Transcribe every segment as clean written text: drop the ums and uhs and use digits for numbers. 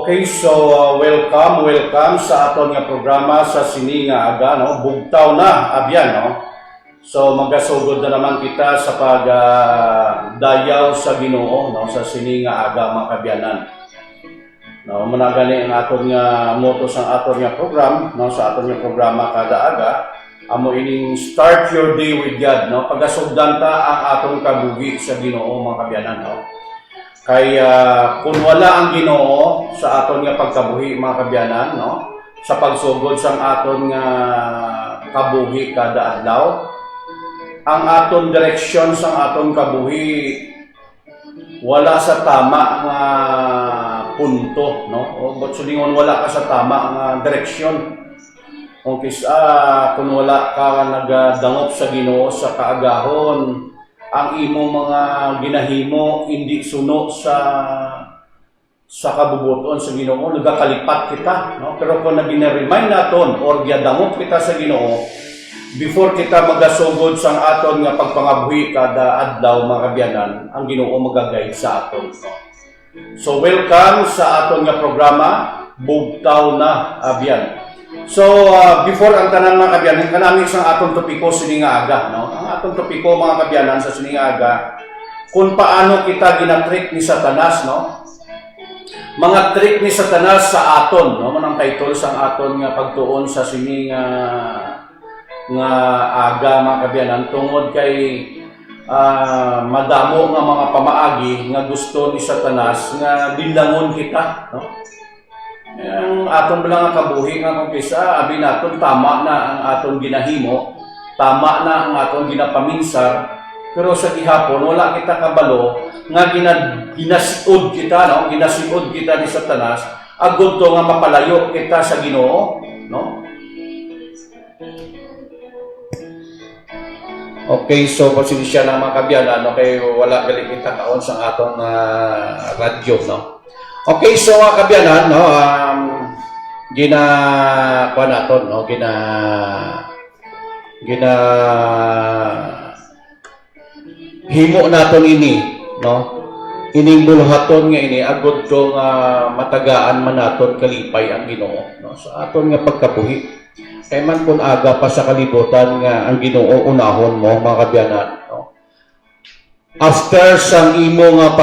Okay, so welcome sa aton nga programa sa sini nga aga, no? Bugtaw na abyan, no? So magasugod na naman kita sa pagdayaw sa Ginoo, no? Sa sini nga aga mga kabyanan. No, managali ang aton nga moto sa aton nga program, no? Sa aton nga programa kada aga, amo ining start your day with God, no? Pagasugdan ta ang aton kabuhi sa Ginoo mga kabyanan, no? Kaya kung wala ang Ginoo sa aton nga pagkabuhi mga kabyanan, no? Sa pagsugod sang aton nga kabuhi kada adlaw, ang aton direksyon sang aton kabuhi wala sa tama nga punto, no? O butsulingon wala ka sa tama nga direksyon. Kung kung wala ka nagadangop sa Ginoo sa kaagahon, ang imong mga ginahimo hindi suno sa kabubuton sa Ginoo, nagakalipat kita, no? Pero kung nagina-remind naton or giadangop kita sa Ginoo before kita magasugod sang aton nga pagpangabuhi kada adlaw mga kabyanan, ang Ginoo magaguide sa aton, no? So welcome sa aton nga programa Bugtaw na abyan. So, before ang tanan mga kabyanan, kanami sang atong topiko sini nga aga, no? Ang atong topiko mga kabyanan sa sini nga aga, kung paano kita ginatrick ni Satanas, no? Mga trick ni Satanas sa aton, no? Manang title sang aton nga pagtuon sa sini nga aga mga kabyanan tungod kay madamo nga mga pamaagi nga gusto ni Satanas nga dinlangon kita, no? Ang aton lang nga kabuhi nga kumpisa, abi naton tama na ang aton ginahimo, tama na ang aton ginapaminsar, pero sa gihapon wala kita kabalo nga ginasiod kita, no? Ginasiod kita ni Satanas agud to nga mapalayo kita sa Ginoo, no? Okay, so pasensya na mga kabyanan, okay, wala gali kita kaon sa aton radyo, no? Okay, so mga kabyanan, no, kuha naton, no, himo naton ini, no, ining buluhaton nga ini, agod to nga matagaan man naton kalipay ang Ginoo, no, sa aton nga pagkabuhi. Kay man kung aga pa sa kalibutan nga ang Ginoo unahon mo, mga kabyanan, no. After sang imo nga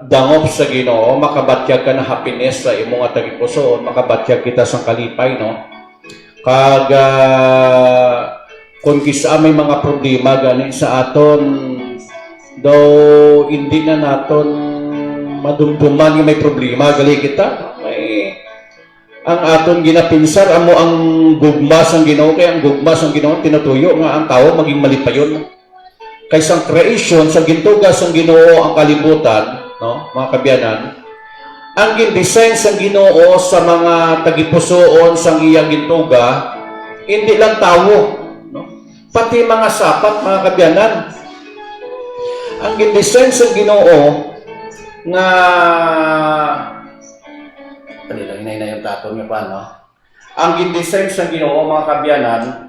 dangop sa Ginoo, makabatyag ka na happiness sa imo nga tagipusoon, makabatyag kita sang kalipay, no? Kag kung kisa may mga problema gani sa aton, though hindi na naton madumduman nga may problema gali kita, ang aton ginapinsar amo ang gugma sang Ginoo, kay ang gugma sang Ginoo tinutuyo nga ang tao maging malipayon. Kay sang creation sa gintuga sang Ginoo ang kalibutan, no, mga kabyanan, ang gin-design sang Ginoo sa mga tagipusoon sang iyang gintuga, hindi lang tawo, no, pati mga sapat, mga kabyanan. Ang gin-design sang Ginoo nga lang na yung tatong niya pa, no? Ang gin-design sang Ginoo mga kabyanan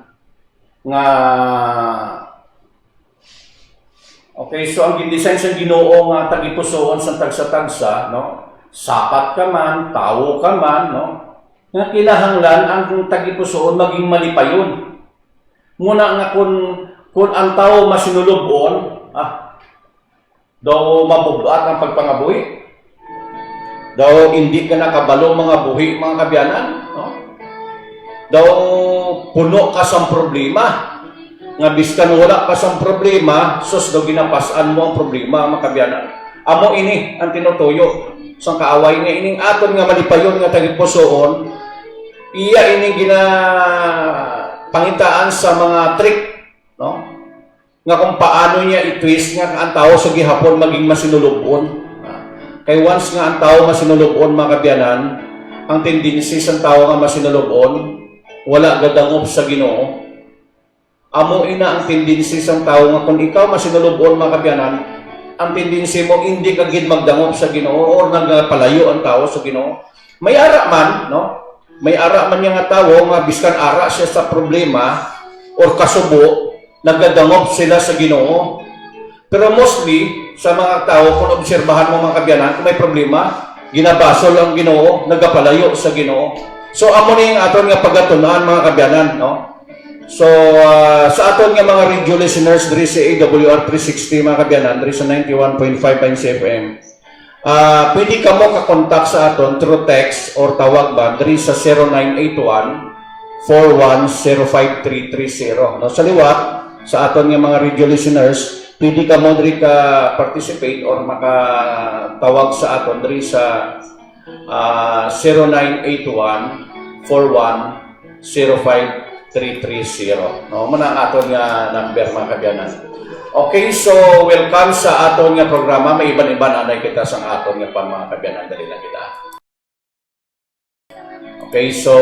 nga okay, so ang gin-design sa Ginoo nga tagipusoon sa tagsa-tagsa, no? Sapat ka man, tao ka man, no? Nga kinahanglan ang tagipusoon maging malipayon. Muna nga kung ang tao masinulubon, daw mabubuat ang pagpangabuhi, daw hindi ka nakabalo mga buhi, mga kabyanan, no? Daw puno ka sang problema. Nga biskan wala ka sang problema, sus daw ginapasan mo ang problema, makabiyanan. Amo ini ang tinutuyo sang kaaway nga ining aton nga malipayon nga tagipusoon, iya ining gina pangitaan sa mga trick, no? Nga kung paano niya i-twist nga ang tao sa gihapon maging masinulubon. Kay once nga ang tao masinulubon, makabiyanan, ang tendency sa tao nga masinulubon, wala gadangop sa Ginoo. Amo ina ang tendency sa tao nga kung ikaw masinulubon, makabiyanan, ang tendency mo hindi ka gid magdangop sa Ginoo o nagpalayo ang tao sa Ginoo. May ara man, no? May ara man nga tao nga biskan ara siya sa problema or kasubo, nagdangop sila sa Ginoo. Pero mostly sa mga tao kung obserbahan mo, mga kabyanan, kung may problema, ginabasol ang Ginoo, nagapalayo sa Ginoo. So amo ni ang aton nga pagatunan, mga kabyanan, no? So, sa aton nga mga radio listeners diri sa AWR 360, mga kabyanan, diri sa 91.5 FM, pwede ka mo kakontak sa aton through text or tawag ba diri sa 0981-4105-330. No? Sa liwat, sa aton nga mga radio listeners, pwede ka mo diri ka participate or makatawag sa aton diri sa 0981-4105-330. No, man ang aton nga number, mga kabyanan. Okay, so welcome sa aton nga programa. May iban-iban anay kita sa aton nga mga kabyanan. Dali lang kita. Okay, so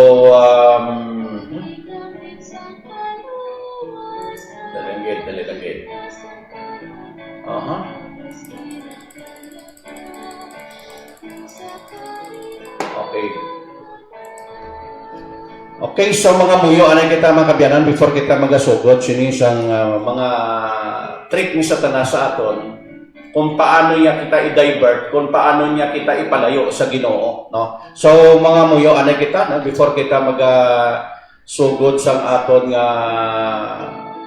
dali lang. Okay, so mga muyo, anay kita, mga kabyanan, before kita magasugod, sinisang mga trick ni Satanas sa aton, kung paano niya kita i-divert, kung paano niya kita ipalayo sa Ginoo, no? So mga muyo, anay kita, no? Before kita magasugod sa aton nga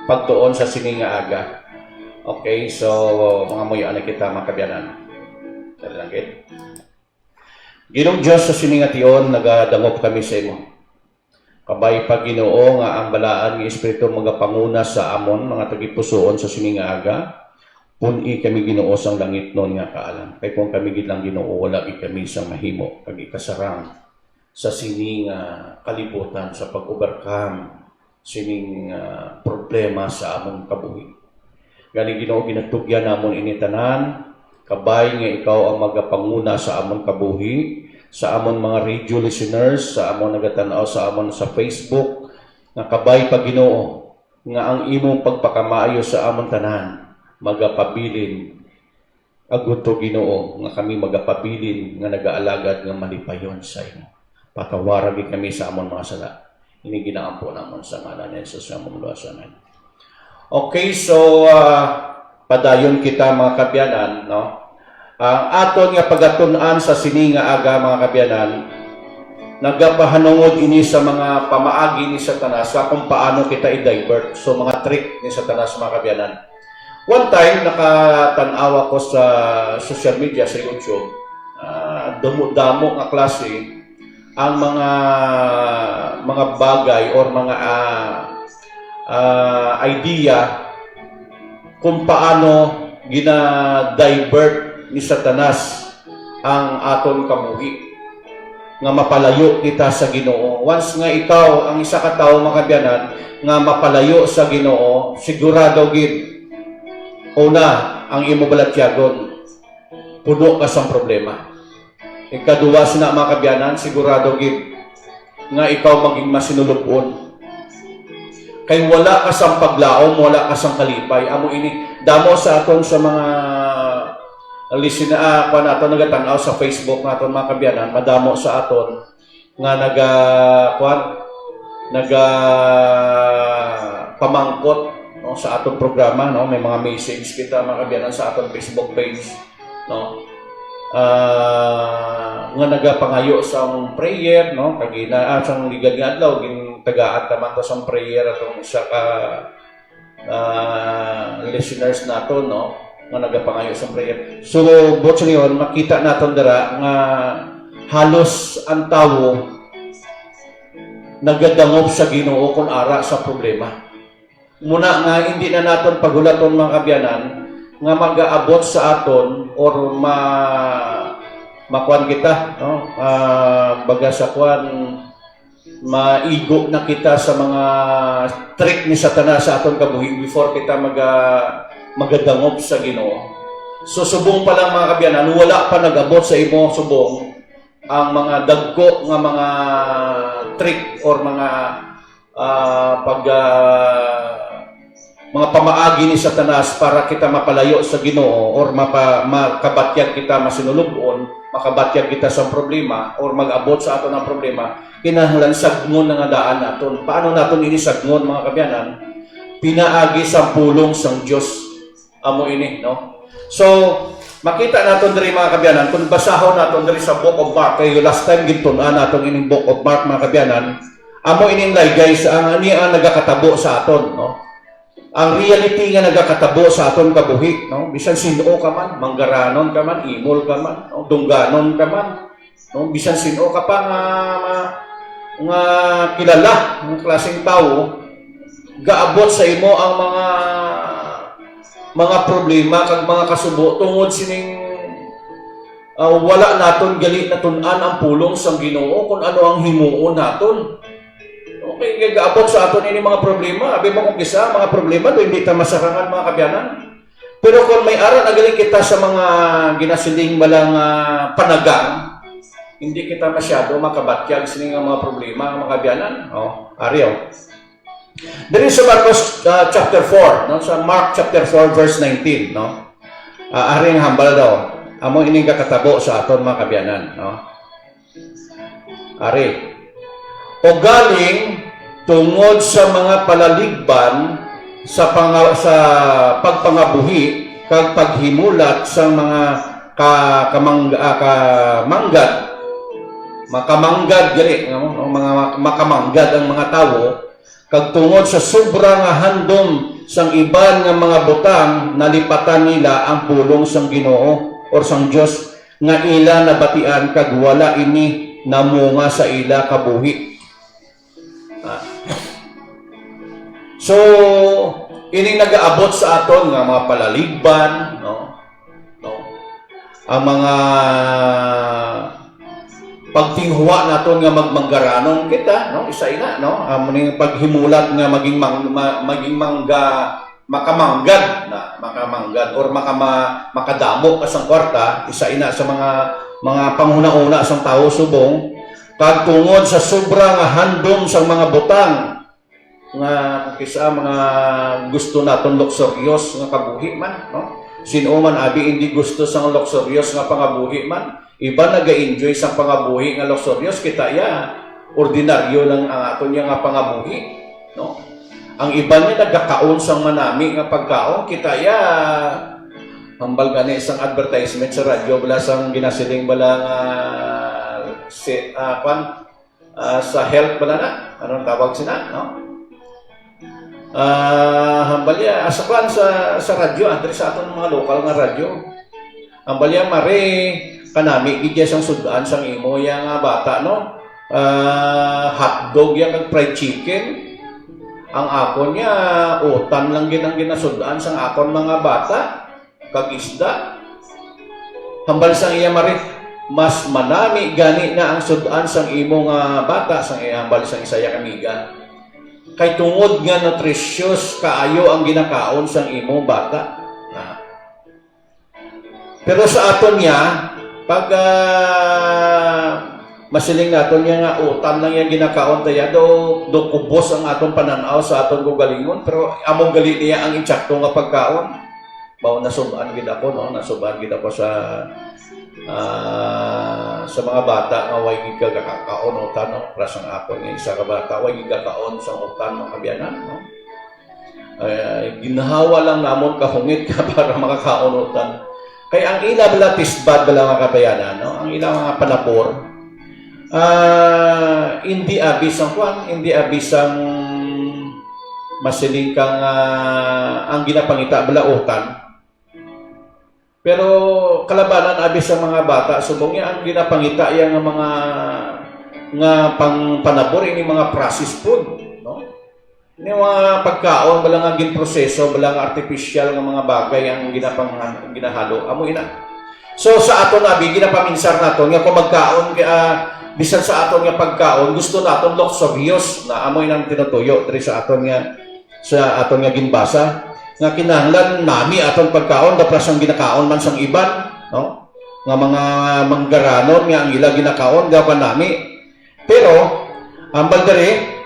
pagtuon sa sininga aga. Okay, so mga muyo, anay kita, mga kabyanan. Dali lang, Ginong Diyos sa sininga tiyon, nagadangop kami sa imo. Kabay pa Ginoo nga ang balaan ng Espiritu magapanguna sa amon, mga tagipusoon sa sininga aga, puni kami Ginoo sang langit nun nga kaalam. Kay kung kami gitlang Ginoo, wala kami sa mahimo, kag ikasarang sa sininga kalibutan, sa pag-overcome, sining problema sa amon kabuhi. Gani Ginoo, ginatugyan namon initanan, kabay nga ikaw ang magapanguna sa amon kabuhi, sa amon mga radio listeners, sa amon nagatanaw sa amon sa Facebook, nga kabay pa Ginoo, nga ang imong pagpakamaayo sa amon tanan, magapabilin, aguto Ginoo, nga kami magapabilin, nga nagaalagad nga malipayon sa imo. Patawaragi kami sa amon mga sala. Ini ginaampo namon sa ngalan ni Jesus nga muluasanan. Okay, so padayon kita, mga kabyanan, no? Ang aton nga pagatun-an sa sininga aga, mga kabyanan, nagapahanungod ini sa mga pamaagi ni Satanas kung paano kita i-divert. So mga trick ni Satanas, mga kabyanan. One time, nakatanaw ako sa social media, sa YouTube, damo nga klase ang mga bagay or mga idea kung paano gina-divert ni Satanas ang aton kabuhi, nga mapalayo kita sa Ginoo. Once nga ikaw ang isa ka tawo, mga kabyanan, nga mapalayo sa Ginoo, sigurado gid una ang imo balatyagon, puno ka sang problema. Ikaduwa sina, mga kabyanan, sigurado gid nga ikaw maging masinulupon. Kay wala ka sang paglaom, wala ka sang kalipay. Amo ini damo sa aton sa mga listen kung nato nagatanaw sa Facebook naton, mga kabyanan, madamo sa aton nga pamangkot, no, sa aton programa, no? May mga message kita, mga kabyanan, sa aton Facebook page, no? Nga nagapangayo sa prayer, no? Kagina sang ligad nga adlaw gin tagaat naman to sa prayer atong isa ka listeners nato, no? Nga nagapangayo sa prayer. So, botso niyon, makita natin dara nga halos ang tao nagadangop sa Ginoo kung ara sa problema. Muna nga hindi na naton pagulaton mga kabyanan nga mag-aabot sa aton or makuan kita, no? Baga sa kuan maigo na kita sa mga trick ni Satanas sa aton kabuhi before kita magadangop sa Ginoo. So subong pa lang mga kabyanan, wala pa nag-abot sa imo subong ang mga dagko nga mga trick or mga mga pamaagi ni Satanas para kita mapalayo sa Ginoo or makabatyag kita masinulubon, makabatyag kita sa problema or mag-abot sa aton ang problema, kinahanglan sagmon nga daan naton. Paano naton ini sagmon mga kabyanan? Pinaagi sa pulong sang Dios amo ini, no? So makita naton diri mga kabyanan kung basahon naton diri sa Book of Mark, kay last time gitun-an naton ining Book of Mark mga kabyanan, amo ining guys ang ani ang nagakatabo sa aton, no? Ang reality nga nagakatabo sa aton kabuhi, no? Bisan sino ka man, manggaranon ka man, imol ka man, no? Dungganon ka man, no? Bisan sino ka pa nga kilala ng klaseng tao, gaabot sa imo ang mga problema kag mga kasubo tungod sining wala naton gali natun-an ang pulong sang Ginoo kung ano ang himuon naton. Okay, gaabot sa aton ini mga problema. Abi mo kung kisa mga problema do hindi ta masarangan mga kabyanan. Pero kung may aral agaling kita sa mga ginasiling balang panagang, hindi kita masyado makabatyag sining mga problema mga kabyanan. Ariyo. Diri sa Marcos chapter 4, no? Sa Mark chapter 4 verse 19, no? Ari nga hambal daw. Amo ining kakatabo sa aton mga kabyanan, no? Ari. O galing tungod sa mga palaligban sa pagpangabuhi kag paghimulat sa mga makamanggad gali, no? Mga makamanggad ang mga tawo kag tungod sa sobrang handom sang iban nga mga butang nalipatan nila ang pulong sang Ginoo or sang Dios nga ila nabatian kag wala ini namunga sa ila kabuhi. So ining nagaabot sa aton nga mga palaligban, no? Ang mga pagtinghuwa naton nga magmanggaranon kita, no? Isa ina, no? Muning paghimulat nga maging makamanggad or makadamo asang kwarta, isa ina sa mga panghuna-una sang tawo subong kag tungod sa sobrang handom sang mga butang nga kisa mga gusto naton luxurious nga kabuhi man, no? Sino man abi hindi gusto sang luxurious nga pangabuhi man, iba naga-enjoy sang pangabuhi nga luxurious, kita ordinaryo lang ang aton nga pangabuhi, no? Ang iba niya nagkakaon sang manami nga pagkaon, kita hambal gani sang advertisement sa radyo bala sang ginasiling bala nga sa health bala na anong tawag sina, no? Hambalya asapan sa radyo andri sa aton mga lokal nga radyo, hambalya mare kanami gidya sang sudan sang imo yang bata, no? Hotdog yang kag fried chicken ang akon niya utan lang ginang ginasudan sang akon mga bata kag isda, hambal sang iya mare mas manami gani na ang sudan sang imo nga bata sang hambal sang isaya kamiga kay tungod nga nutritious kaayo ang ginakaon sang imo bata. Pero sa aton niya pag masiling naton niya nga utan lang yang ginakaon taya do kubos ang aton pananaw sa aton gugalingon, pero among gali niya ang insakto nga pagkaon. Mao nasubaan gid ako, no? Nasubaan gid ako sa mga bata nga way gid kakaon utan, no? Pras ang akon nga isa ka bata way gid kakaon sa utan mga kabyanan, no? Ginahawa lang namon kahungit ka para makakaon utan. Kay ang ila bala tisbad bala mga kabayanan, no? Ang ila mga panapor hindi abisang hindi abisang masiling kang ang ginapangita bala utan. Pero kalabanan abis sa mga bata subong ang ginapangita yang mga nga pang panabor ini mga processed food, no? Ini mga pagkaon wala nga ginproseso, wala nga artificial nga mga bagay ang ginahalo. Amo ina. So sa aton abi ginapaminsar naton nga kung magkaon bisan sa aton nga pagkaon gusto naton luxurious na amo inang tinutuyo diri sa aton nga ginbasa nga kinahanglan nami aton pagkaon dapras ang ginakaon man sang iban, no? Nga mga manggaranon nga ang ila ginakaon gapan nami. Pero ang bagdari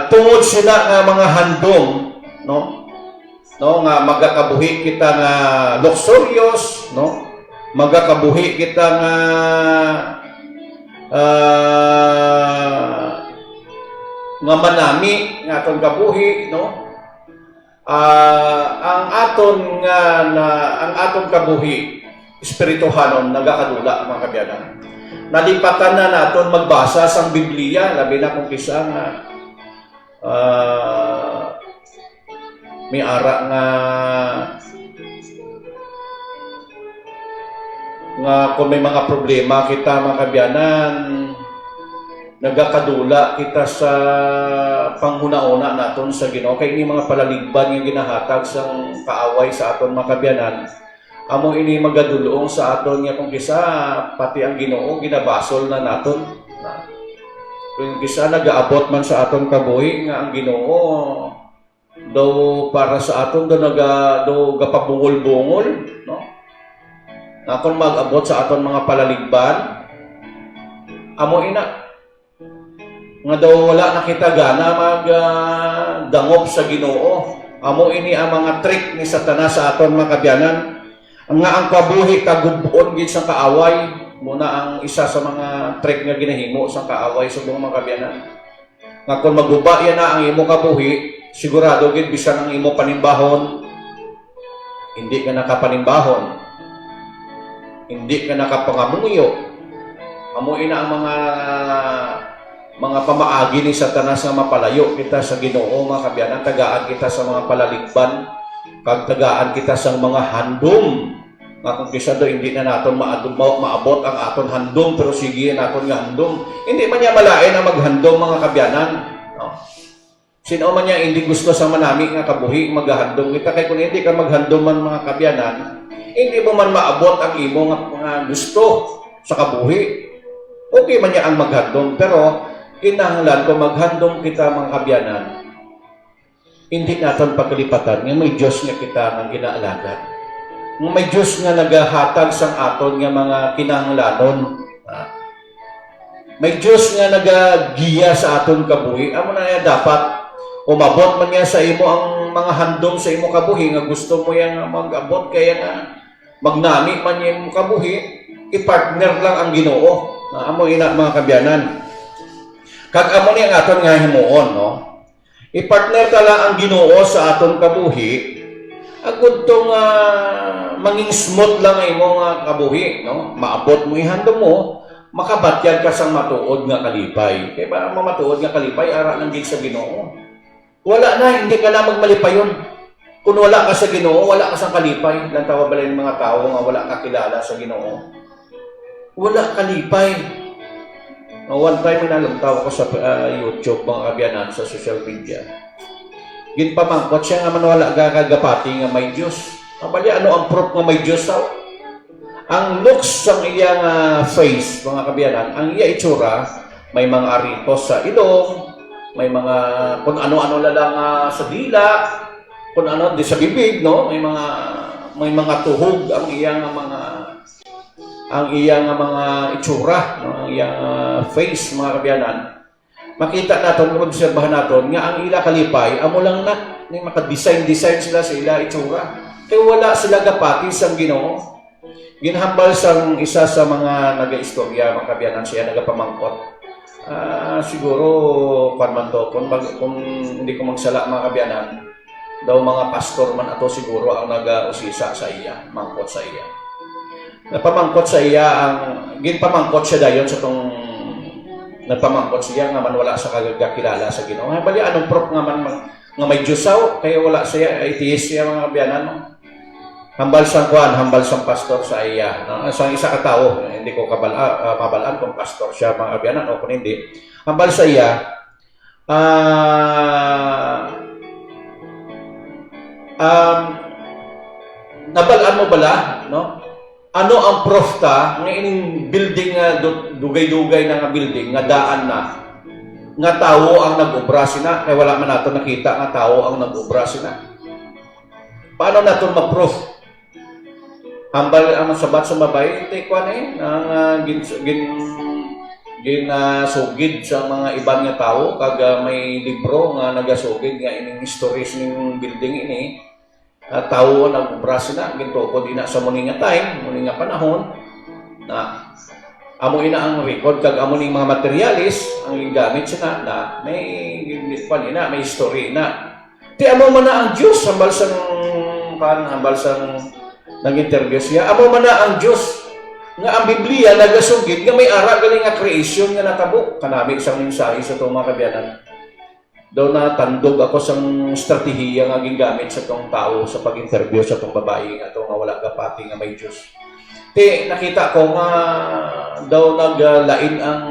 tungod sila nga mga handom, no? No nga magakabuhi kita nga luxurious, no? Magakabuhi kita nga manami nga aton kabuhi, no? Ang aton kabuhi espirituhanon nagakadula mga kabyanan. Nalipatan na naton magbasa sang Biblia labi na kung kisa nga may ara nga kung may mga problema kita mga kabyanan nagakadula kita sa panghuna-una naton sa Ginoo kay ini mga palaligban nga ginahatag sang kaaway sa aton mga kabyanan amo ini magadulong sa aton nga kung kisa pati ang Ginoo ginabasol na naton kung kisa nagaabot man sa aton kabuhi nga ang Ginoo daw para sa aton daw gapabungol-bungol, no? Na kung mag-abot sa aton mga palaligban amo ina nga daw wala na kita gana dangop sa Ginoo. Amo ini ang mga trick ni Satanas sa aton mga kabyanan. Nga ang kabuhi kagubuon gid sa kaaway muna ang isa sa mga trick nga ginahimo sa kaaway sa buong mga kabyanan. Nga kung maguba yan na ang imo kabuhi, sigurado gid bisan ang imo panimbahon, hindi ka nakapanimbahon, hindi ka nakapangamuyo. Amo ina ang mga pamaagi ni Satanas nga mapalayo kita sa Ginoo mga kabyanan, tagaan kita sa mga palaligban, kag tagaan kita sa mga handom. Nga kung kisa do hindi na naton maabot ang aton handom pero sige naton nga handom. Hindi man niya malain ang maghandom mga kabyanan. No? Sino man niya hindi gusto sa manami nga kabuhi maghandom kita kay kung hindi ka maghandom man mga kabyanan, hindi mo man maabot ang imo nga mga gusto sa kabuhi. Okay man niya ang maghandom pero kinahanglan kung maghandom kita mga kabyanan, hindi natin pagkalipatan nga may Diyos nga kita nga ginaalagad. May Diyos nga nagahatag sang aton nga mga kinahanglanon. May Diyos nga nagagiya sa aton kabuhi. Amo na dapat umabot man niya sa imo ang mga handom sa imo kabuhi nga gusto mo yang mag-abot kaya nga magnami man niya imo kabuhi, i-partner lang ang Ginoo. Amo ina mga kabyanan. Kag amo ni ang aton nga himuon, no? I-partner ta lang ang Ginoo sa aton kabuhi. Agud tong manging smooth lang ang imo nga kabuhi, no? Maabot mo ihandom mo, makabatyag ka sang matuod nga kalipay. Kay para mamatuod nga kalipay ara nang gid sa Ginoo. Wala na, hindi ka na magmalipayon. Kung wala ka sa Ginoo, wala ka sa kalipay. Lang tawag balay ng mga tao nga wala ka kilala sa Ginoo. Wala kalipay. One time nalamtaw ko sa YouTube mga kabyanan sa social media. Ginpamangkot siya nga man wala gagapati nga may Diyos. Abali ano ang proof nga may Diyos daw? Ang looks sang iyang face mga kabyanan, ang iya itsura, may mga aritos sa ilong, may mga kung ano-ano lang sa dila, kung ano di sa bibig, no? May mga tuhog ang iyang mga itsura, no? Ang iyang face mga kabyanan. Makita natin, obserbahan natin nga ang ila kalipay amo lang na maka-design sila sa ila itsura. Kaya wala sila gapati sa Ginoo. Ginhambal sang isa sa mga naga-istorya mga kabyanan siya nagapamangkot. Siguro man to kung hindi ko magsala mga kabyanan daw mga pastor man ato siguro ang naga-usisa sa iya, mangkot sa iya. Napamangkot sa iya ang ginpamangkot siya dayon sa tong nagpamangkot siya nga man wala sa kagakilala sa Ginoo. Bali anong proof nga man nga may Diyos kaya wala siya atheist siya mga kabyanan. Hambal sang pastor sa iya, no? Sang isa ka tawo, hindi ko mabalaan kung pastor siya mga kabyanan o kung hindi. Hambal sa iya, nabalaan mo bala, no? Ano ang proof ta nga ining building nga dugay-dugay na nga building nga daan na nga tawo ang nag-obra sina kay wala man nato nakita nga tawo ang nag-obra sina. Paano nato ma-proof? Hambal ang sabat sa mabay tay kwan ang sugid sa mga ibang nga tawo kag may libro nga nagasugid nga ining stories ning building ini. Tawo nag-obra sina ginto ko di na sa muni nga time, muni nga panahon na amo ina ang record kag amo ning mga materialis ang gigamit sina na may ina may history na. Ti amo man na ang Dios hambal sang nag-interview siya. Amo man na ang Dios nga ang Biblia nagasugid nga may ara gali nga creation nga natabo kanami sang mensahe sa tong mga kabyanan. Daw na tandog ako sang strategiya nga gigamit sa tong tao sa pag-interview sa tong babae nga to nga wala kapati nga may Dios. Ti nakita ko nga daw naglain ang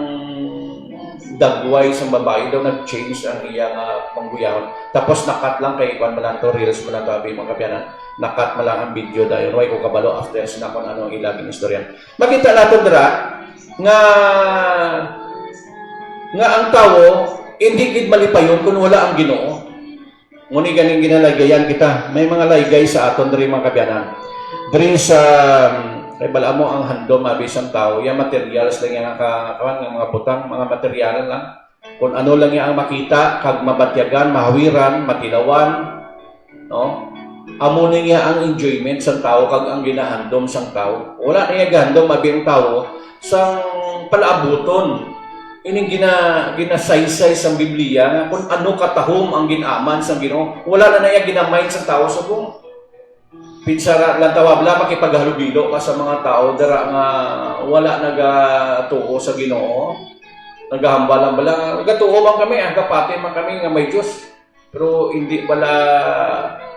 dagway sa babae daw nag-change ang iya nga pangguyahon. Tapos nakat lang kay kwan man to reels man to abi mga kabyanan. Nakat man lang ang video dahil way ko kabalo after sina kon ano ang ilaging istorya. Makita nato dira nga ang tawo hindi gid malipayon kung wala ang Ginoo. Nguni ganing ginalagayan kita. May mga laygay sa aton diri mga kabyanan. Diri sa kay bala mo ang handom abis ang tao, yung materials lang yung mga butang, mga materialan lang. Kung ano lang yung makita, kag mabatyagan, mahawiran, matilawan, no? Amo niya ang enjoyment sang tao kag ang ginahandom sang tao. Wala niya gandom abi ang tao sang palaabuton. Ining ginasaysay sang Biblia nga kung ano katahom ang ginaman sang Ginoo. Wala na niya ginamay sang tao sa kung pinsara lang tawag la makipaghalubilo ka sa mga tao dara nga wala nagatuo sa Ginoo. Nagahambal bala nagatuo man kami, kapati man kami nga may Dios. Pero hindi wala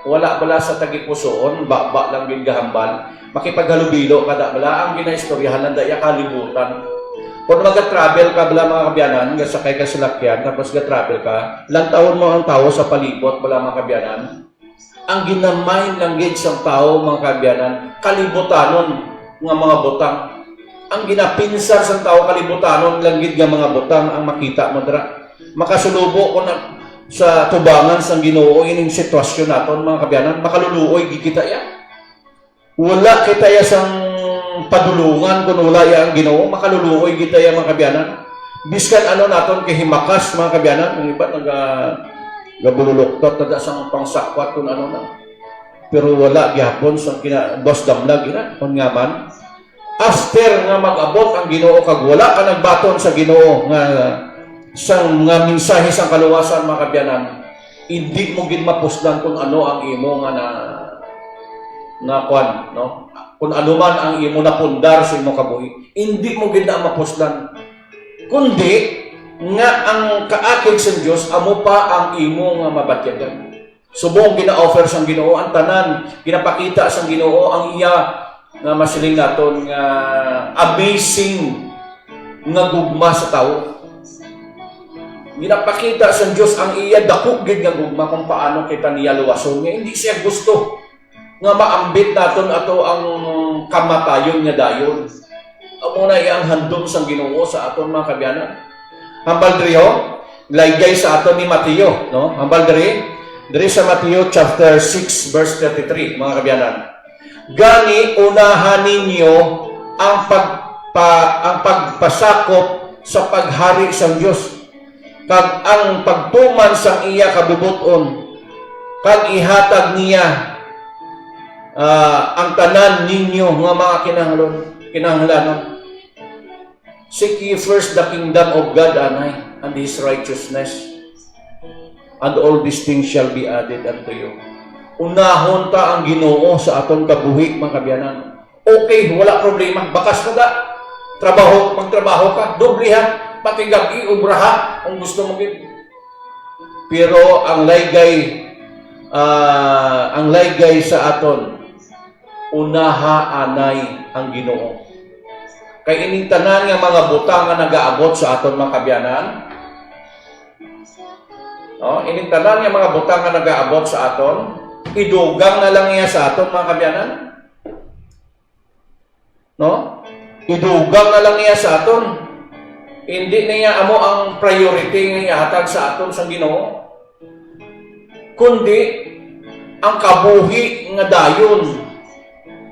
bala sa tagipusoon, baba lang gid gahambal. Makipaghalubilo kada bala ang ginaistoryahan nanda ya kalibutan. Kung mag-travel ka bala mga kabyanan, sakay ka sa lakyan, tapos ga-travel ka, lantawon mo ang tao sa palibot bala mga kabyanan. Ang ginamay ng gid sang tao mga kabyanan, kalibutanon nga mga butang. Ang ginapinsar sang tao kalibutanon lang gid nga mga butang ang makita mo dira. Makasulubo ko na sa tubangan sang Ginoo ining sitwasyon naton mga kabyanan, makaluluoy gid kita ya. Wala kita ya sang padulungan kung wala ya ang Ginoo, makaluluoy gid ta ya mga kabyanan. Biskan ano naton kay himakas mga kabyanan, ang iba gabululoktot tada sang pangsakwat kung ano na. Pero wala gyapon sang boss damlag ina kun nga man. After nga mag-abot ang Ginoo kag wala ka nagbaton sa Ginoo nga sang nga mensahe sang kaluwasan mga kabyanan, hindi mo gid mapusdan kung ano ang imo nga na kwan, no? Kung ano man ang imo napundar sa imo kabuhi, hindi mo gid na mapusdan. Kundi nga ang kaakig sa Dios amo pa ang imo nga mabatyagan. Subong gina-offer sang Ginoo ang tanan, ginapakita sang Ginoo ang iya nga masiling naton nga amazing nga gugma sa tao. Ginapakita sang Dios ang iya dako gid nga gugma kung paano kita niya luwason nga hindi siya gusto nga maambit naton ato ang kamatayon nga dayon. Amo na iyang handom sang Ginoo sa aton mga kabyanan. Hambal diri laygay sa aton ni Mateo, no? Hambal diri sa Mateo chapter 6 verse 33 mga kabyanan. Gani unahan ninyo ang pagpasakop sa paghari sang Dios kag ang pagtuman sang iya kabubuton kag ihatag niya ang tanan ninyo nga mga kinahanglanon. Seek ye first the kingdom of God and His righteousness, and all these things shall be added unto you. Unahon ta ang Ginoo sa aton kabuhi mga kabyanan. Okay, wala problema. Bakas ka da. Magtrabaho ka. Doblihan. Pati gabi, ubraha. Kung gusto mo gid. Pero ang laygay sa aton, unaha anay ang Ginoo. Kay ining tanan nga mga butang nga nagaabot sa aton mga kabyanan. Ining tanan nga mga butang nga nagaabot sa aton, idugang na lang niya sa aton mga kabyanan. Idugang na lang niya sa aton. Hindi niya amo ang priority nga ihatag sa aton sa Ginoo, kundi ang kabuhi nga dayon.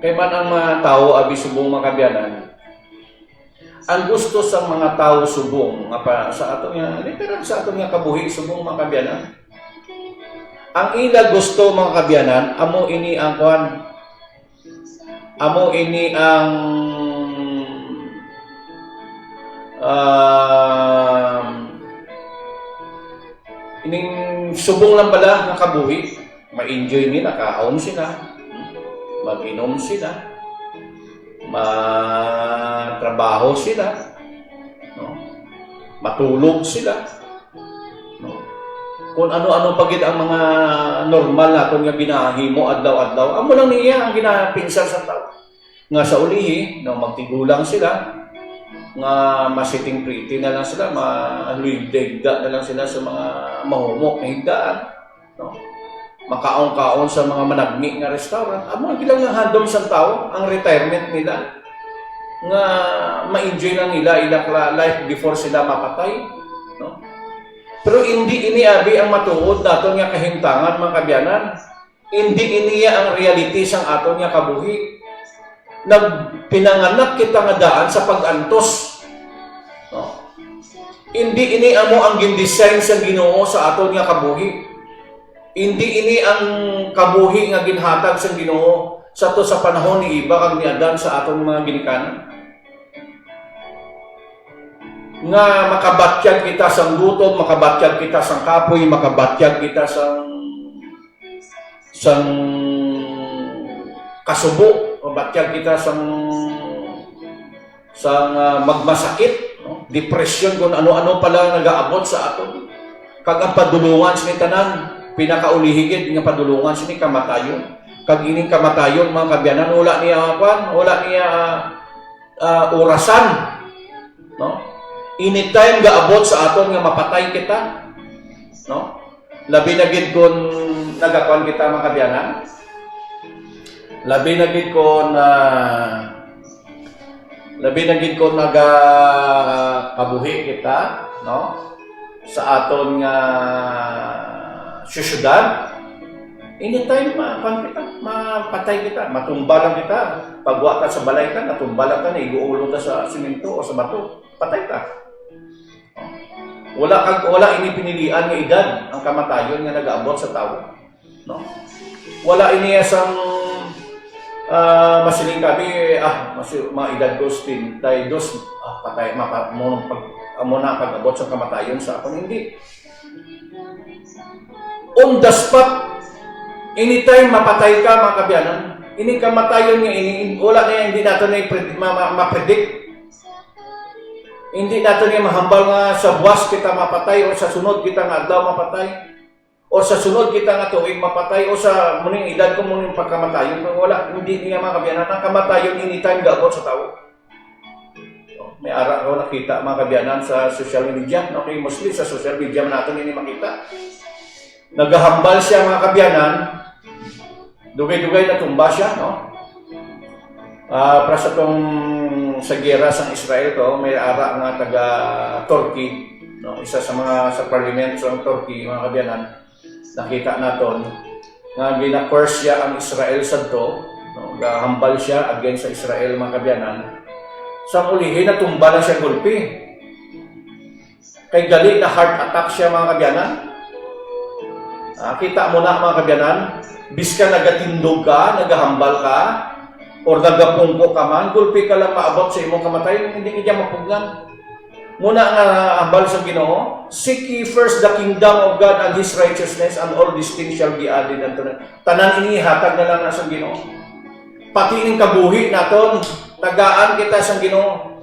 Kay man ang mga tao abi subong mga kabyanan, ang gusto sa mga tao subong nga sa aton nga literal sa aton nga kabuhi subong mga kabyanan. Ang ila gusto mga kabyanan, amo ini ang kuan, amo ini ang ining subong lang pala nga kabuhi. Ma-enjoy nila, kaon sila, mag-inom sila, matrabaho sila, matulog sila. Kung ano-ano pagit ang mga normal naton nga ginahimo adlaw-adlaw, amo lang niya ang ginapinsan sa tao. Nga sa ulihi, magtigulang sila, nga masiting pretty na lang sila, maluigdegda na lang sila sa mga mahumok na higdaan. Makaon-kaon sa mga managmi nga restaurant. Amo ang gilang nga handom sa tao, ang retirement nila. Nga ma-enjoy na nila ilang life before sila mapatay. Pero hindi ini abi ang matuod naton nga kahimtangan mga kabyanan. Hindi iniya ang reality sang aton nga kabuhi. Nagpinanganak kita nga daan sa pag-antos. Hindi ini amo ang gindesign sa Ginoo sa aton nga kabuhi. Hindi ini ang kabuhi nga ginhatag sa Ginoo sa to sa panahon ni Iba kag ni Adan sa aton mga ginikanan. Nga makabatyag kita sang gutom, makabatyag kita sang kapoy, makabatyag kita sang kasubo, makabatyag kita sang magmasakit, depression, kung ano-ano pala nagaabot sa aton. Kag ang padulungan sa tanan, pinakaulihigid nga padulungan sini kamatayon. Kag ining kamatayon mga kabyanan, wala niya orasan. Anytime gaabot sa aton nga mapatay kita. Labi na gid kun nagakuan kita mga kabyanan. Labi na gid kun kabuhi kita, sa aton nga syudad. Anytime mapatay kita, matumbalan kita. Pagwa ka sa balay ka, natumbalan ka na, iguulo ka sa simento o sa bato, patay ka. Wala ini pinilian nga edad ang kamatayon nga nagaabot sa tao. Wala ini sang masiling kami, mga edad ko, 32, patay, amo na pag-abot sa kamatayon sa akon. Hindi. On the spot, anytime mapatay ka mga kabyanan, ini kamatayon nga wala na hindi nato na ma-predict. Hindi nato na mahambal nga sa buwas kita mapatay o sa sunod kita nga adlaw mapatay o sa sunod kita nga tuig mapatay o sa muning edad ko muning pagkamatayon. Wala, hindi niya mga kabyanan. Ang kamatayon anytime gaabot sa tao. May ara ko nakita mga kabyanan sa social media, kay mostly sa social media natin ini makita. Naghahambal siya mga kabyanan, dugay-dugay na tumba siya, para sa tong sa gera sa Israel to, may ara nga taga Turkey, isa sa mga sa parliament sa Turkey, mga kabyanan, nakita naton nga gina-curse siya ang Israel sadto, gahambal siya against sa Israel mga kabyanan. Sa ulihin na tumba na siya gulpi. Kay gali na heart attack siya mga kabyanan. Kita mo na mga kabyanan, biska nagatindog ka, nagahambal ka, or nagapungko ka man, gulpi ka lang maabot sa imong kamatay, hindi niya mapugnan. Muna nga hambal sa Ginoo, seek ye first the kingdom of God and His righteousness, and all these things shall be added unto you. Tanan ini hatag na lang na sa Ginoo. Pati ning kabuhi naton, tagaan kita sa Ginoo.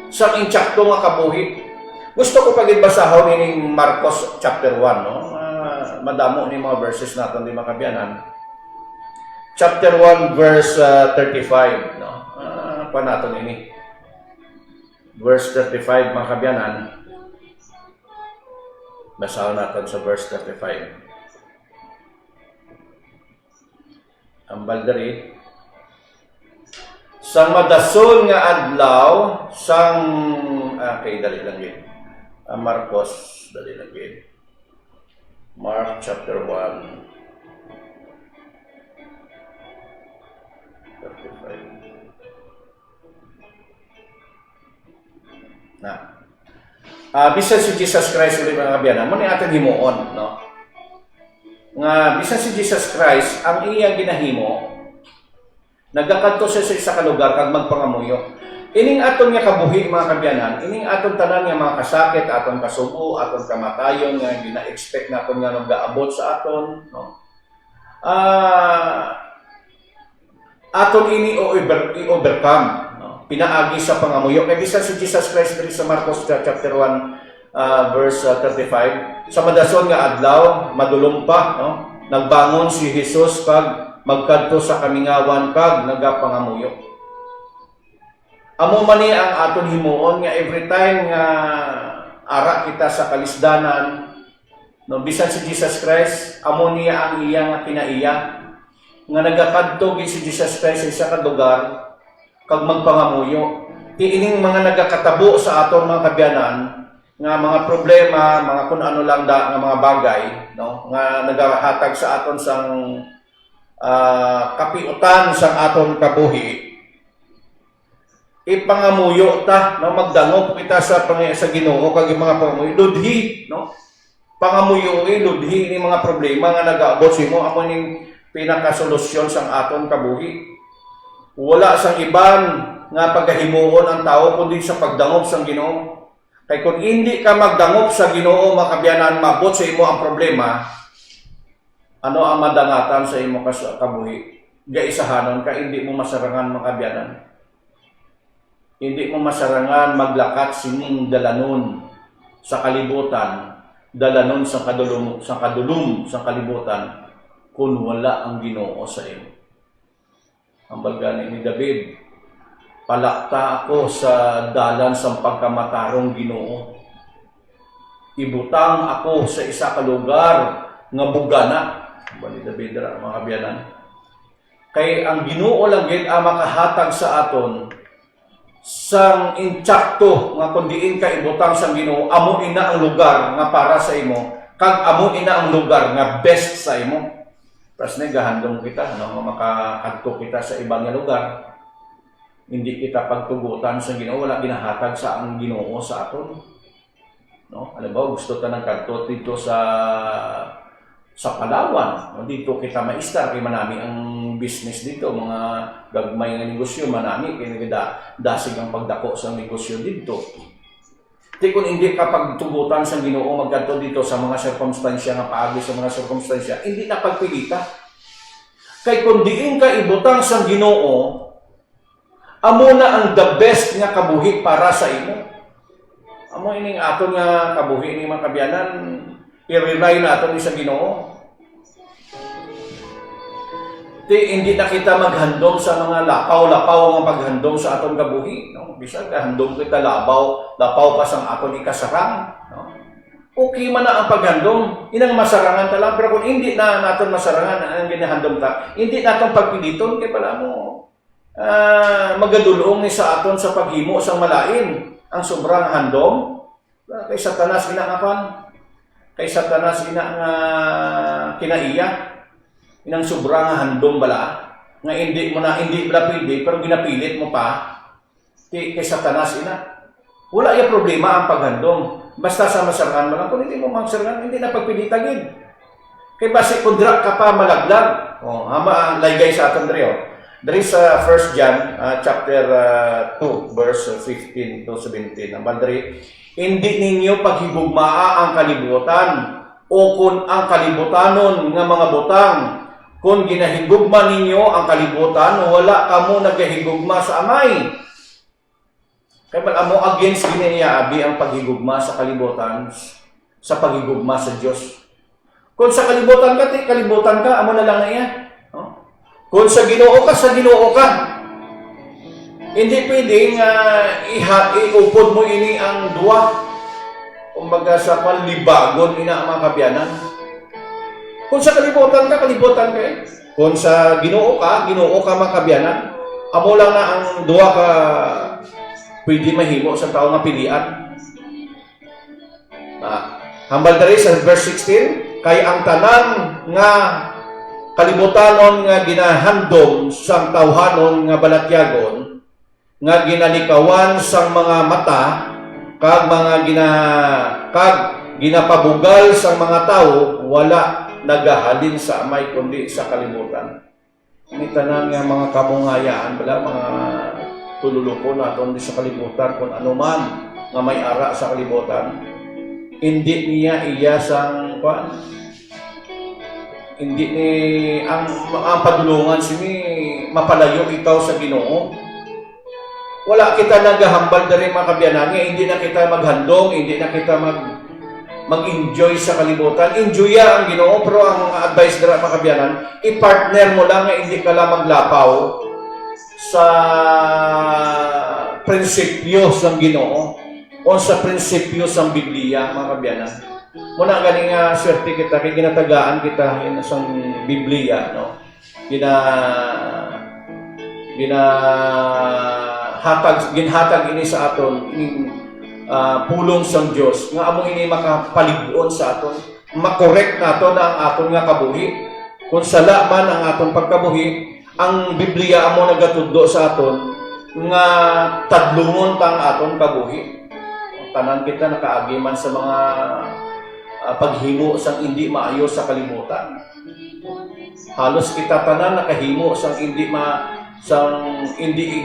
Sa intsakto nga kabuhi. Gusto ko pagibasahon ining Marcos chapter 1, madamo ni mga verses natin di makabyanan. Chapter 1 verse 35, pa natin ini. verse 35 mga kabyanan. Basahan natin sa verse 35. Ang baldari, sang madason nga adlaw, sang, okay, dali lang yun. Marcos, dali lang yun. Mark chapter 1, 35. Bisan si Jesus Christ ulit mga kabyanan, mo ni ating himuon, no? Nga, bisan si Jesus Christ, ang iyang ginahimo, nagakadto siya sa isa ka lugar kag magpangamuyo. Ining aton nga kabuhi mga kabyanan, ining aton tanan nga mga kasakit, aton kasubo, aton kamatayon nga gina-expect naton nga nagaabot sa aton, no? Aton ini i-overcome, no? Pinaagi sa pangamuyo. Kaya bisan si Jesus Christ diri sa Marcos chapter 1 verse 35, sa madason nga adlaw, madulom pa, no? Nagbangon si Jesus kag magkadto sa kamingawan kag nagapangamuyo. Amo man ni ang aton himuon nga every time nga ara kita sa kalisdanan, no, bisan si Jesus Christ, amo niya ang iya nga kinaiya nga nagakadto gid si Jesus Christ sa ka lugar kag magpangamuyo. Iining mga nagakatabo sa aton mga kabyanan nga mga problema, mga kun ano lang nga mga bagay, no, nga nagahatag sa aton sang kapiutan sang aton kabuhi, ipangamuyo ta, no, magdangop kita sa Ginoo kag mga pangamuyo ludhi, no, pangamuyo ludhi ni mga problema nga nagaabot sa imo. Amo ning pinakasolusyon sang aton kabuhi. Wala sang iban nga pagahimuon ang tao kundi sa pagdangop sang Ginoo. Kay kung hindi ka magdangop sa Ginoo mga kabyanan, mabot sa imo ang problema, ano ang madangatan sa imo kabuhi? Gaisahanon ka, hindi mo masarangan mga kabyanan. Hindi mo masarangan maglakat sining dalanon sa kalibutan, dalanon sa kadulum sa kalibutan, kung wala ang Ginoo sa imo. Ang balgani ni David, palakta ako sa dalan sa pagkamatarong Ginoo. Ibutang ako sa isa ka lugar nga bugana. Bali David ra mga kabyanan. Kay ang Ginoo lang gid ang makahatag sa aton sang intsakto nga kundiin ka ibutang sang Ginoo, amo ina ang lugar nga para sa imo, kag amo ina ang lugar nga best sa imo. Tapos gahandong kita, no, makakadto kita sa ibang nga lugar. Hindi kita pagtugutan sa Ginoo, wala ginahatag sa ang Ginoo sa aton. No? Alam ba, gusto ta ng kadto dito sa Palawan. No? Dito kita maistar kay manami ang business dito, mga gagmay nga negosyo, manami kay dasig ang pagdako sa negosyo dito. Di kung hindi ka pagtugutan sa Ginoo magkadto dito sa mga sirkumstansya nga paagi sa mga sirkumstansya, hindi na pagpilita. Kay kung diin ka ibutang sa Ginoo, amo na ang the best nga kabuhi para sa imo. Amo ining aton nga kabuhi ni mga kabyanan, i-rely naton sa Ginoo. Hindi na kita maghandom sa mga lapaw-lapaw nga paghandom sa aton kabuhi, no? Bisan handom kita lapaw pa sang aton ikasarang, no? Okay man na ang paghandom, inang masarangan ta lang, pero kung hindi na naton masarangan ang ginahandom ta, hindi naton pagpiliton kay pala mo magadulong ni sa aton sa paghimo sang malain ang sobrang handom. Kay Satanas ginakapan, kay Satanas nga kinaiya. Inang sobrang handom bala nga hindi bala pwede pero ginapilit mo pa kay Satanas ina. Wala yung problema ang paghandom, basta sa masarangan mo lang. Kung hindi mo masarangan, hindi na pagpilitan gid. Kay basi kundra ka pa malaglag, hama laygay sa aton diri. There is 1 John chapter 2 verse 15 to 17. Ang bandri, hindi ninyo paghigugmaa ang kalibutan o kung ang kalibutanon nga mga butang. Kung ginahigugma ninyo ang kalibutan, wala kamo nagahigugma sa amay. Kaya pala mo against giniyaabi ang paghigugma sa kalibutan, sa paghigugma sa Diyos. Kung sa kalibutan ka, amo na lang na yan. Kung sa Ginoo ka, sa Ginoo ka. Hindi pwedeng iupod mo ini ang duwa. Kumbaga sa panlibagon ina ang mga kabyanan. Kung sa kalibutan ka eh. Kung sa Ginoo ka mga kabyanan. Amo lang na ang duwa ka pwede mahimo sa tao nga pilian. Hambal diri sa verse 16, kay ang tanan nga kalibutanon nga ginahandom sang tawhanon nga balatyagon nga ginalikawan sang mga mata kag mga ginapabugal sang mga tawo wala nagahalin sa amay kundi sa kalibutan. Ni tanan nga mga kamungayaan bala mga tululuko naton di sa kalibutan kung ano man nga may ara sa kalibutan. Hindi niya iya sang hindi ni ang padulungan sini mapalayo ikaw sa Ginoo. Wala kita nagahambal diri mga kabyanan nga hindi na kita maghandong, hindi na kita mag-enjoy sa kalibutan. Enjoy ang Ginoo, pero ang advice dira mga kabyanan, i-partner mo lang nga hindi ka lang maglapaw sa prinsipyo sa Ginoo o sa prinsipyo sa Biblia mga kabyanan. Muna galing nga swerte kita kay ginatagaan kita sa Biblia, no? Ginhatag ini sa aton pulong sang Dios nga amo ini makapaliguon sa aton, makorek naton ang aton nga kabuhi. Kung sala man ang aton pagkabuhi, ang Biblia amo nagatudlo sa aton nga tadlungon tang aton kabuhi. Tanan kita nakaagiman sa mga paghimo sang hindi maayo sa kalibutan. Halos kita tanan nakahimo sang hindi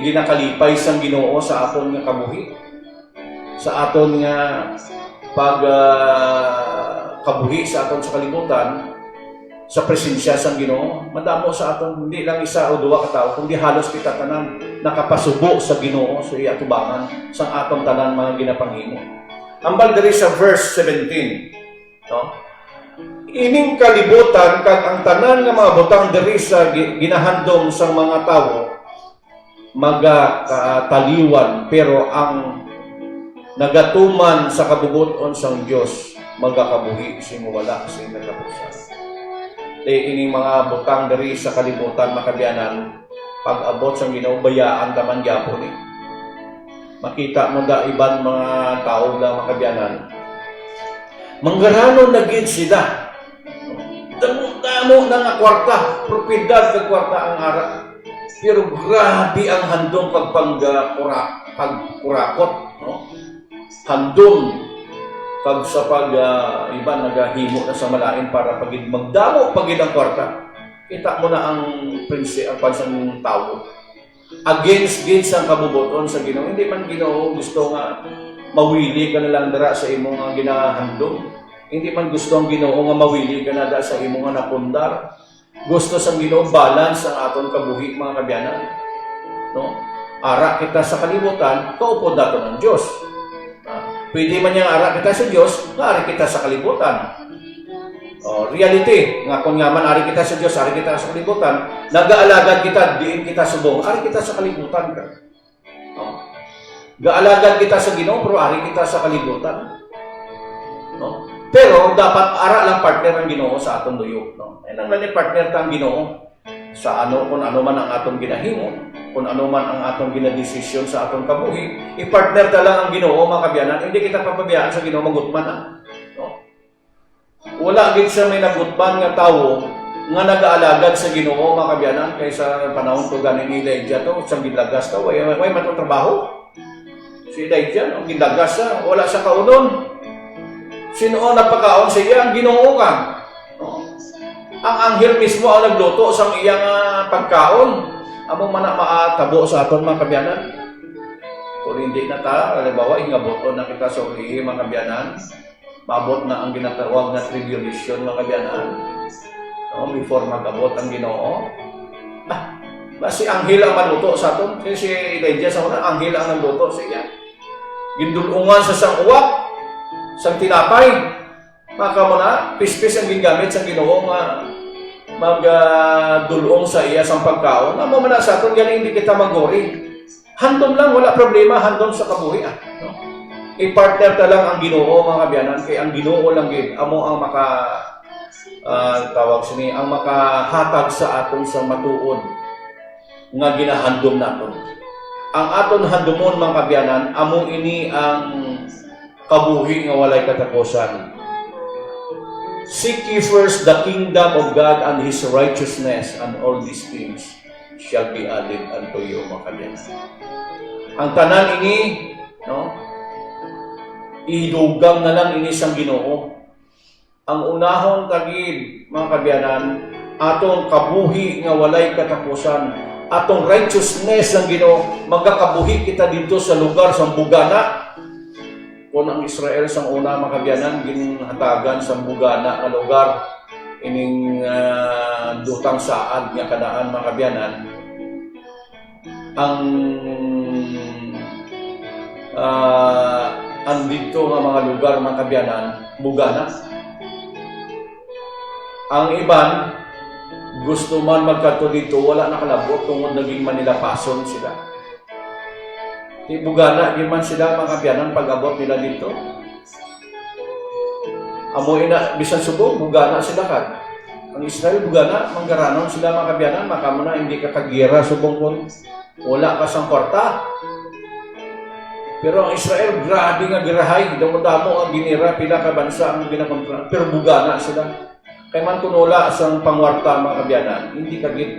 ginakalipay sang Ginoo sa aton nga kabuhi. Sa aton nga kabuhi sa aton sa kalibutan, sa presensya sang Ginoo, madamo sa aton hindi lang isa o duwa ka tawo, kundi halos kita tanan nakapasubo sa Ginoo sa iya tubangan sang aton tanan mga ginapanghimo. Ambal diri sa verse 17, no? Ining kalibutan kag ang tanan nga mga butang diri sa ginahandom sang mga tawo magakataliwan, pero ang nagatuman sa kabubuton sang Dios magakabuhi sing wala sing nagapusan. Ining mga butang diri sa kalibutan makabyanan pag-abot sang Ginoo bayaan taman gyapon ni. Makita mo da iban mga tao lang makabyanan. Manggaranon na gid sila. Damo na nga kwarta, propiedad ng kwarta ang ara. Pero grabe ang handong pagkurakot, no? Handom pag sa iba nagahimo na sa malain para pagid magdamo pagid ang kwarta. Kita mo na ang prinsi ang pansang tao. Against ang kabubuton sa Ginoo. Hindi man Ginoo gusto nga mawili ka na lang dara sa imong nga ginahandom. Hindi man gusto ang Ginoo nga mawili ka na dara sa imong nga napundar. Gusto sang Ginoo balance ang aton kabuhi mga kabyanan. No? Ara kita sa kalibutan, kaupod dato ng Dios. Pwede man yang ara kita sa Dios, ari kita sa kalibutan. Reality, nga kung nga man ari kita sa Dios, ari kita sa kalibutan, nag-aalagad kita, diin kita subong, ari kita sa kalibutan ka. No? Gaalagad kita sa Ginoo, pero ari kita sa kalibutan. No? Pero dapat ara lang partner ang Ginoo sa atong duyo, no? Ay nang partner tang Ginoo sa kung ano man ang atong ginahimo, kung ano man ang atong ginadesisyon sa atong kabuhi, i-partner ta lang ang Ginoo mga kabyanan. Hindi kita papabiyaan sa Ginoo magutman, no? Wala gid sa may nagutman nga tawo nga nag-aalagad sa Ginoo mga kabyanan kaysa panahon to ganin ni Elijah to sa gilagas to way man to trabaho. Si Elijah ang gilagas wala sa kaunon. Sino ang napakaon sa iya? Ang Ginoo ka. No? Ang anghel mismo ang nagluto sa iyang pagkaon. Amo man na maatabo sa aton mga kabyanan. Kung hindi na ta, halimbawa, ingaboton na kita sa ulihi mga kabyanan. Maabot na ang ginatawag na tribulation mga kabyanan. No? Before mag-abot ang Ginoo. Si anghel ang maluto sa aton. Si Elijah sa una, anghel ang nagluto sa iya. Gindulungan sa sang uwak. Sang tinapay, maka mo na, pispis ang gingamit sa Ginoo nga magdulong sa iya sang pagkaon. Amo man sa aton ganing hindi kita magori. Handom lang, wala problema, handom sa kabuhi. No? I-partner ta lang ang Ginoo, mga kabyanan, kay ang Ginoo lang gid amo ang tawag sini, ang makahatag sa aton sa matuod nga ginahandom naton. Ang aton handomon, mga kabyanan, amo ini ang kabuhi nga walay katapusan. Seek ye first the kingdom of God and His righteousness, and all these things shall be added unto you, mga kabyanan. Ang tanan ini, no, idugang na lang ini sang Ginoo. Ang unahon kagid, mga kabyanan, atong kabuhi nga walay katapusan, atong righteousness ang Ginoo, magkakabuhi kita dito sa lugar sa bugana. Kung ang Israel sang una, mga kabyanan, ginhatagan sa bugana nga lugar, ining dutang saad nga kanaan, mga kabyanan, ang dito nga mga lugar, mga kabyanan, bugana. Ang iban, gusto man magkato dito, wala nakalabot tungod naging Manila pason sila. Bugana, di man sila, mga kabyanan, pag-abot nila dito. Amo ina, bisan subong, bugana sila kan. Ang Israel, bugana, manggaranon sila, mga kabyanan, maka mo na hindi ka kagira, subong kun wala ka sang kwarta. Pero ang Israel, grabe nga girahay, damo-damo ang ginira, pila ka bansa ang ginakontra, pero bugana sila. Kaya man kung wala sang pangwarta, mga kabyanan, hindi kagit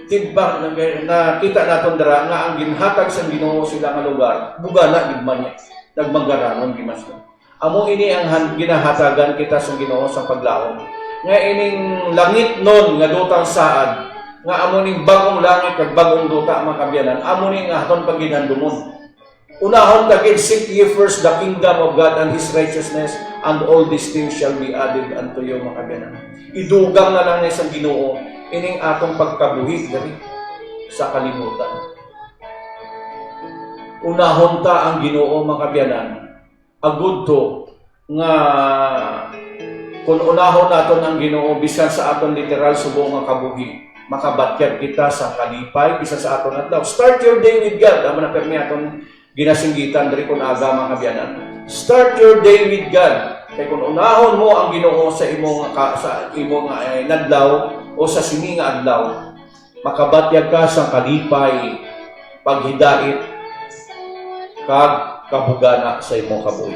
tibak na kita naton dara nga ang ginhatag sa Ginoo sila nga lugar, bugana gid man niya, nagmanggaranon gimas na. Amo ini ang ginahatagan kita sa Ginoo sa paglaom. Nga ining langit nun nga dutang saad, nga amo ning bagong langit kag bagong duta, mga kabyanan, amo ning aton pagginandumon. Unahon kagid, seek ye first the kingdom of God and His righteousness, and all these things shall be added unto you, mga kabyanan. Idugang na lang na isang Ginoo ining atong pagkabuhi diri sa kalibutan. Unahon ta ang Ginoo, mga kabyanan, agud to nga kung unahon naton ang Ginoo bisan sa aton literal subong nga kabuhi, makabatyag kita sa kalipay bisan sa aton adlaw. Start your day with God. Amo na permi aton ginasinggitan diri kun aga, mga kabyanan. Start your day with God. Kay kung unahon mo ang Ginoo sa imong adlaw o sa sini nga adlaw, makabatyag ka sa kalipay, paghidait, kag kabugana sa imong kabuhi.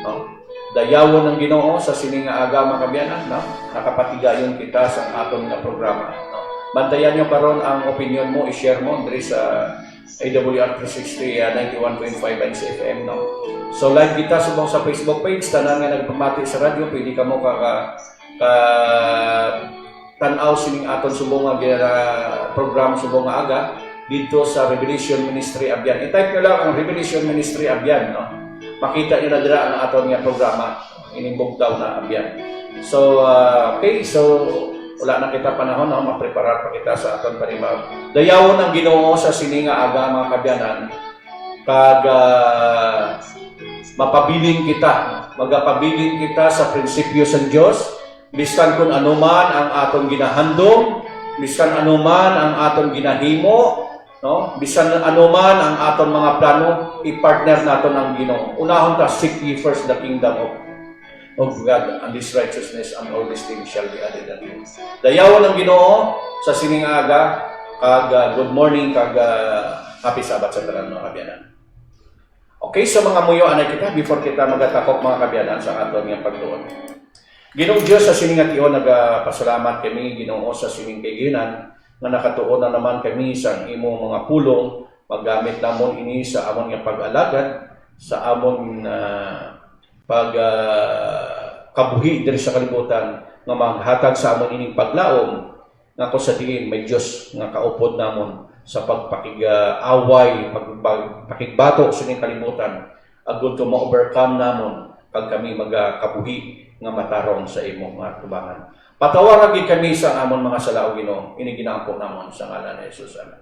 No? Dayawon ng Ginoo sa sini nga aga, mga kabyanan, no? Nakapatigayon kita sa aton nga programa. No? Bantayan nyo karon ang opinion mo, i-share mo diri sa AWR 360 91.5 FM, no? So like kita subong sa Facebook page, tanan nga nagpamati sa radyo, pwede ka mo tanaw sining aton subong nga program subong nga aga dito sa Revelation Ministry Abyan. I-type nyo lang ang Revelation Ministry Abyan, no? Makita nyo na dira ang aton nga programa, ining bugtaw na Abyan. So okay, so wala na kita panahon, no? Mapreparar pa kita sa aton panimag. Dayawon ang Ginoo sa sini nga aga, mga kabyanan, kag mapabiling kita, magapabiling kita sa prinsipyo sa Dios, biskan kung anuman ang aton ginahandom, biskan anuman ang aton ginahimo, no? Bisan anuman ang aton mga plano, i-partner naton ang Ginoo. Unahon ta, seek ye first the kingdom of God and His righteousness, and all these things shall be added unto you. Dayawon ang Ginoo sa sining aga, kag good morning, kag happy Sabbath sa tanan, mga kabyanan. Okay, so mga muyo anay kita before kita magatakop, mga kabyanan, sa aton nga pagtuon. Ginoong Dios, sa sining ation nagapasalamat kami, Ginoo, sa sining kayginan nga nakatuon na naman kami sa imong mga pulong, paggamit namon ini sa amon nga pag-alagad, sa amon kabuhi diri sa kalibutan, nga maghatag sa amon ining paglaom, nga kung sa diin may Dios nga kaupod namon sa pagpakig-away, pagpakigbato sa ining kalibutan, agud to ma-overcome namon pag kami magkabuhi nga matarong sa imong mga tubangan. Patawaran gid kami sa amon mga salao, Ginoo, ini ginaampo namon sa ngalan ni Jesus. Amen.